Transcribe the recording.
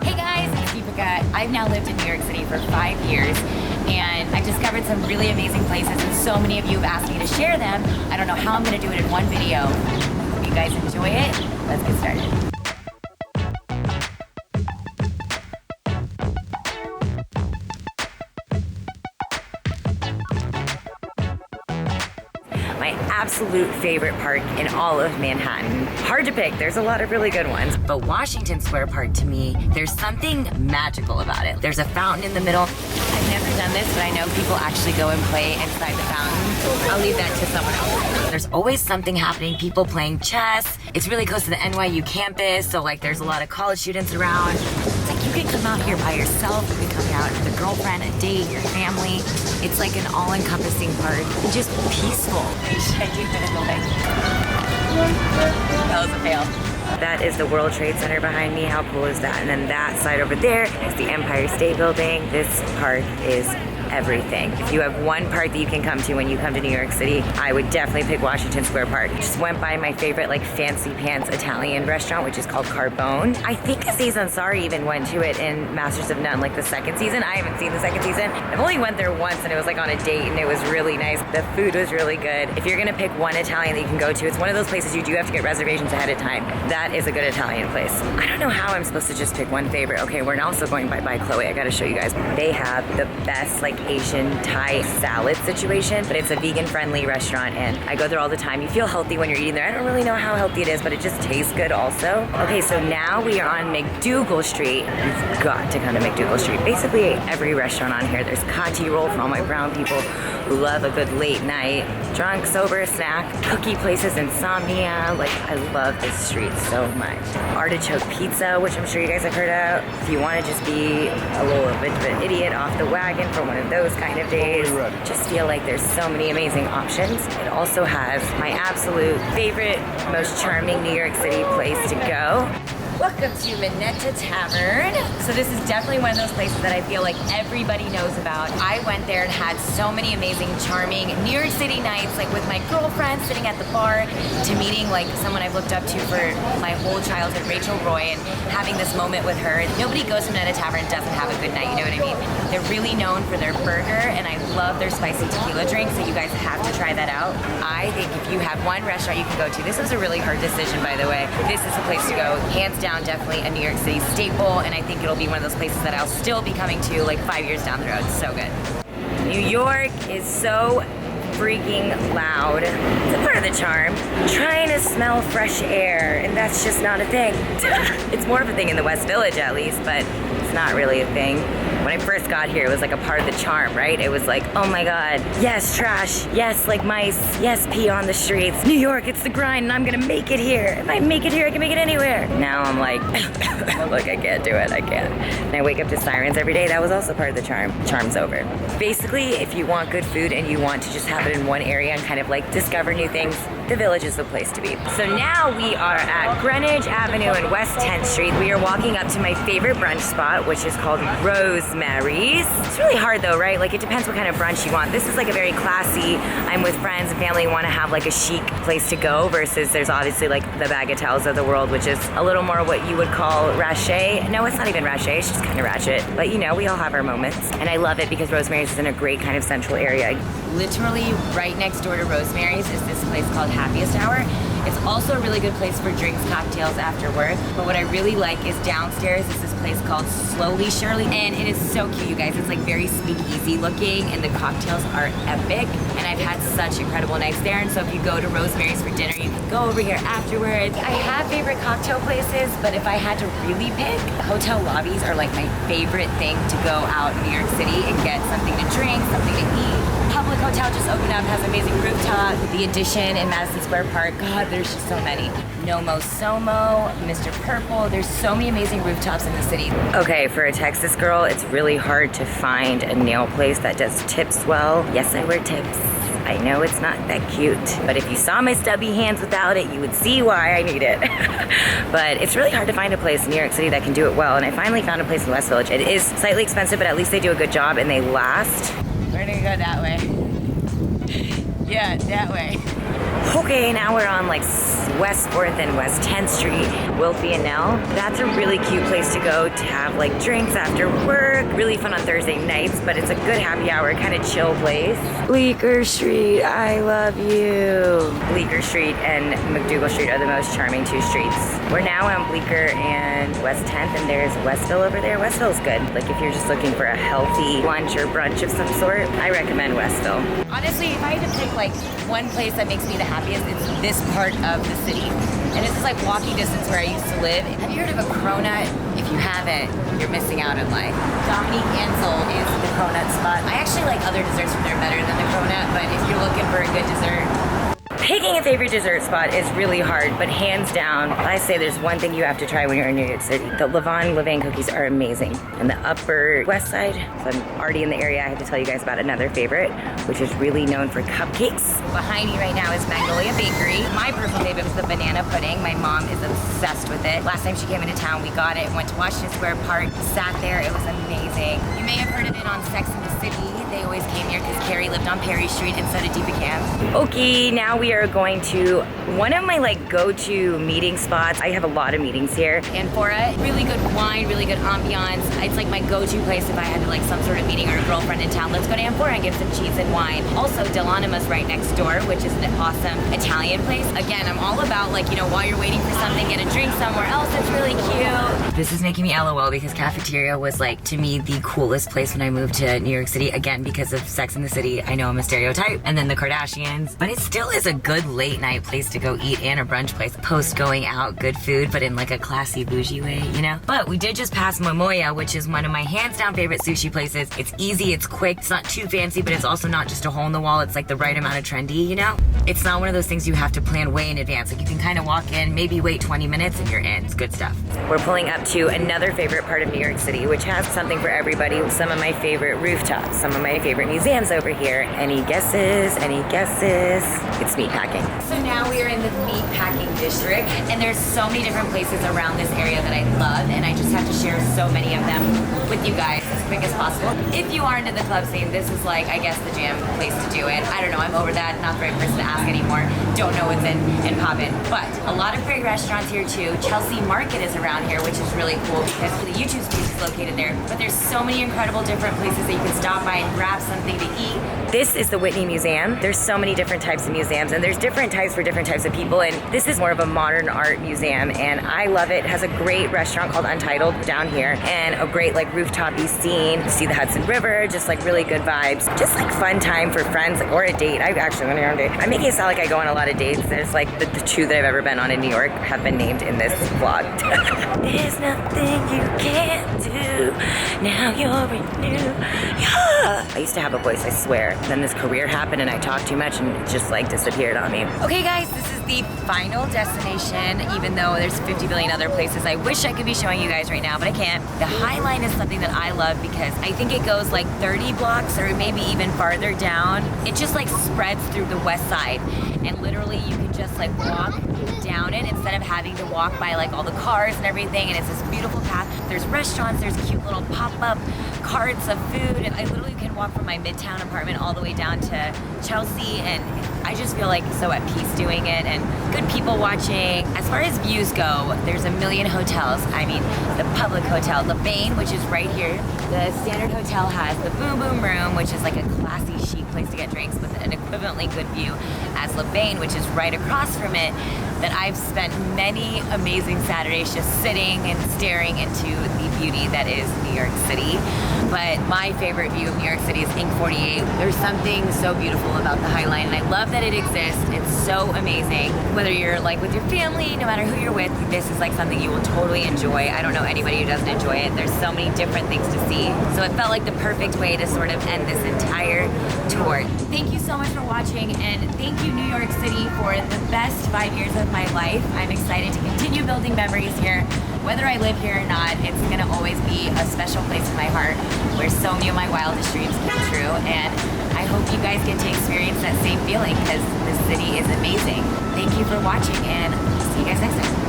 Hey guys, it's Deepica. I've now lived in New York City for 5 years and I've discovered some really amazing places and so many of you have asked me to share them. I don't know how I'm going to do it in one video. Hope you guys enjoy it. Let's get started. My absolute favorite park in all of Manhattan. Hard to pick, there's a lot of really good ones. But Washington Square Park, to me, there's something magical about it. There's a fountain in the middle. I've never done this, but I know people actually go and play inside the fountain. I'll leave that to someone else. There's always something happening, people playing chess. It's really close to the NYU campus, so like there's a lot of college students around. It's like you can come out here by yourself, you can come out with a girlfriend, a date, your family. It's like an all-encompassing park and just peaceful. That was a fail. That is the World Trade Center behind me. How cool is that? And then that side over there is the Empire State Building. This park is everything. If you have one park that you can come to when you come to New York City, I would definitely pick Washington Square Park. Just went by my favorite like fancy pants Italian restaurant, which is called Carbone. I think Aziz Ansari even went to it in Masters of None, like the second season. I haven't seen the second season. I've only went there once and it was like on a date and it was really nice. The food was really good. If you're gonna pick one Italian that you can go to, it's one of those places you do have to get reservations ahead of time. That is a good Italian place. I don't know how I'm supposed to just pick one favorite. Okay, we're also going by Chloe. I gotta show you guys. They have the best like Asian Thai salad situation, but it's a vegan friendly restaurant and I go there all the time. You feel healthy when you're eating there. I don't really know how healthy it is, but it just tastes good also. Okay, so now we are on MacDougal Street. You've got to come to MacDougal Street. Basically every restaurant on here. There's Kati roll for all my brown people who love a good late night, drunk, sober snack, cookie places, Insomnia. Like I love this street so much. Artichoke pizza, which I'm sure you guys have heard of. If you want to just be a little bit of an idiot off the wagon for one of those kind of days, just feel like there's so many amazing options. It also has my absolute favorite, most charming New York City place to go. Welcome to Minetta Tavern. So this is definitely one of those places that I feel like everybody knows about. I went there and had so many amazing, charming New York City nights, like with my girlfriend sitting at the bar, to meeting like someone I've looked up to for my whole childhood, Rachel Roy, and having this moment with her. Nobody goes to Minetta Tavern and doesn't have a good night, you know what I mean? They're really known for their burger, and I love their spicy tequila drink, so you guys have to try that out. I think if you have one restaurant you can go to, this is a really hard decision, by the way. This is the place to go, hands down, definitely a New York City staple, and I think it'll be one of those places that I'll still be coming to like 5 years down the road. So good. New York is so freaking loud. It's a part of the charm. Trying to smell fresh air, and that's just not a thing. It's more of a thing in the West Village at least, but it's not really a thing. When I first got here, it was like a part of the charm, right? It was like, oh my God, yes, trash, yes, like mice, yes, pee on the streets. New York, it's the grind, and I'm gonna make it here. If I make it here, I can make it anywhere. Now I'm like, look, I can't do it, I can't. And I wake up to sirens every day. That was also part of the charm. Charm's over. Basically, if you want good food and you want to just have it in one area and kind of like discover new things, the Village is the place to be. So now we are at Greenwich Avenue and West 10th Street. We are walking up to my favorite brunch spot, which is called Rosemarys. It's really hard though, right? Like it depends what kind of brunch you want. This is like a very classy, I'm with friends and family, want to have like a chic place to go, versus there's obviously like the Bagatelles of the world, which is a little more what you would call ratchet. No, it's not even ratchet, it's just kind of ratchet. But you know, we all have our moments. And I love it because Rosemary's is in a great kind of central area. Literally right next door to Rosemary's is this place called Happiest Hour. It's also a really good place for drinks, cocktails after work. But what I really like is downstairs is this place called Slowly Shirley. And it is so cute, you guys. It's like very speakeasy looking and the cocktails are epic. And I've had such incredible nights there. And so if you go to Rosemary's for dinner, you can go over here afterwards. I have favorite cocktail places, but if I had to really pick, hotel lobbies are like my favorite thing to go out in New York City and get something to drink, something to eat. Public Hotel just opened up, has amazing rooftop. The Addition in Madison Square Park, God, there's just so many. Nomo Somo, Mr. Purple, there's so many amazing rooftops in the city. Okay, for a Texas girl, it's really hard to find a nail place that does tips well. Yes, I wear tips. I know it's not that cute, but if you saw my stubby hands without it, you would see why I need it. But it's really hard to find a place in New York City that can do it well, and I finally found a place in West Village. It is slightly expensive, but at least they do a good job and they last. We're gonna go that way. Yeah, that way. Okay, now we're on like West 4th and West 10th Street. Wilty and Nell. That's a really cute place to go to have like drinks after work. Really fun on Thursday nights, but it's a good happy hour, kind of chill place. Bleecker Street, I love you. Bleecker Street and MacDougal Street are the most charming two streets. We're now on Bleecker and West 10th, and there's Westville over there. Westville's good. Like if you're just looking for a healthy lunch or brunch of some sort, I recommend Westville. Honestly, if I had to pick like one place that makes me the happiest, it's this part of the city. And this is like walking distance where I used to live. Have you heard of a cronut? If you haven't, you're missing out on life. Dominique Ansel is the cronut spot. I actually like other desserts from there better than the cronut, but if you're looking for a good dessert, picking a favorite dessert spot is really hard, but hands down, I say there's one thing you have to try when you're in New York City. The Levain cookies are amazing. And the Upper West Side, so I'm already in the area, I have to tell you guys about another favorite, which is really known for cupcakes. Behind me right now is Magnolia Bakery. My personal favorite was the banana pudding. My mom is obsessed with it. Last time she came into town, we got it, went to Washington Square Park, sat there, it was amazing. You may have heard of it on Sex and the City. They always came here because Carrie lived on Perry Street and so did Deepica. Okay, now we are going to one of my like go-to meeting spots. I have a lot of meetings here. Amphora, really good wine, really good ambiance. It's like my go-to place if I had like some sort of meeting or a girlfriend in town. Let's go to Amphora and get some cheese and wine. Also, Delanima's right next door, which is an awesome Italian place. Again, I'm all about like, you know, while you're waiting for something, get a drink somewhere else. It's really cute. This is making me LOL because cafeteria was like, to me, the coolest place when I moved to New York City. Again, because of Sex and the City, I know I'm a stereotype, and then the Kardashians, but it still is a good late night place to go eat and a brunch place post going out. Good food, but in like a classy bougie way, you know? But we did just pass Momoya, which is one of my hands down favorite sushi places. It's easy, it's quick, it's not too fancy, but it's also not just a hole in the wall. It's like the right amount of trendy, you know? It's not one of those things you have to plan way in advance. Like you can kind of walk in, maybe wait 20 minutes and you're in. It's good stuff. We're pulling up to another favorite part of New York City, which has something for everybody. Some of my favorite rooftops, some of my favorite museums over here. Any guesses? Any guesses? It's meatpacking. So now we are in the meatpacking district, and there's so many different places around this area that I love, and I just have to share so many of them with you guys as quick as possible. If you aren't in the club scene, this is like, I guess, the jam place to do it. I don't know, I'm over that, not the right person to ask anymore. Don't know what's in poppin'. But a lot of great restaurants here too. Chelsea Market is around here, which is really cool because the YouTube studio is located there. But there's so many incredible different places that you can stop by and grab something to eat. This is the Whitney Museum. There's so many different types of museums, and there's different types for different types of people, and this is more of a modern art museum, and I love it. It has a great restaurant called Untitled down here, and a great like rooftop-y scene. You see the Hudson River, just like really good vibes. Just like fun time for friends or a date. I actually went here on a date. I'm making it sound like I go on a lot of dates. There's like the two that I've ever been on in New York have been named in this vlog. There's nothing you can't do. Now you're in New York. I used to have a voice, I swear. Then this career happened and I talked too much and it just like disappeared on me. Okay guys, this is the final destination, even though there's 50 billion other places I wish I could be showing you guys right now, but I can't. The High Line is something that I love because I think it goes like 30 blocks or maybe even farther down. It just like spreads through the west side, and literally you can just like walk down it instead of having to walk by like all the cars and everything, and it's this beautiful path. There's restaurants, there's cute little pop-up carts of food, and I literally can walk from my Midtown apartment all the way down to Chelsea, and I just feel like so at peace doing it, and good people watching. As far as views go, there's a million hotels. I mean, the public hotel, the Bain, which is right here. The Standard Hotel has the Boom Boom Room, which is like a classy, chic place to get drinks with an equivalently good view as LeBain, which is right across from it, that I've spent many amazing Saturdays just sitting and staring into the beauty that is New York City. But my favorite view of New York City is Ink 48. There's something so beautiful about the High Line, and I love that it exists. It's so amazing. Whether you're like with your family, no matter who you're with, this is like something you will totally enjoy. I don't know anybody who doesn't enjoy it. There's so many different things to see. So it felt like the perfect way to sort of end this entire tour. Thank you so much for watching, and thank you New York City for the best 5 years of my life. I'm excited to continue building memories here. Whether I live here or not, it's gonna always be a special place in my heart where so many of my wildest dreams came true, and I hope you guys get to experience that same feeling because this city is amazing. Thank you for watching, and see you guys next time.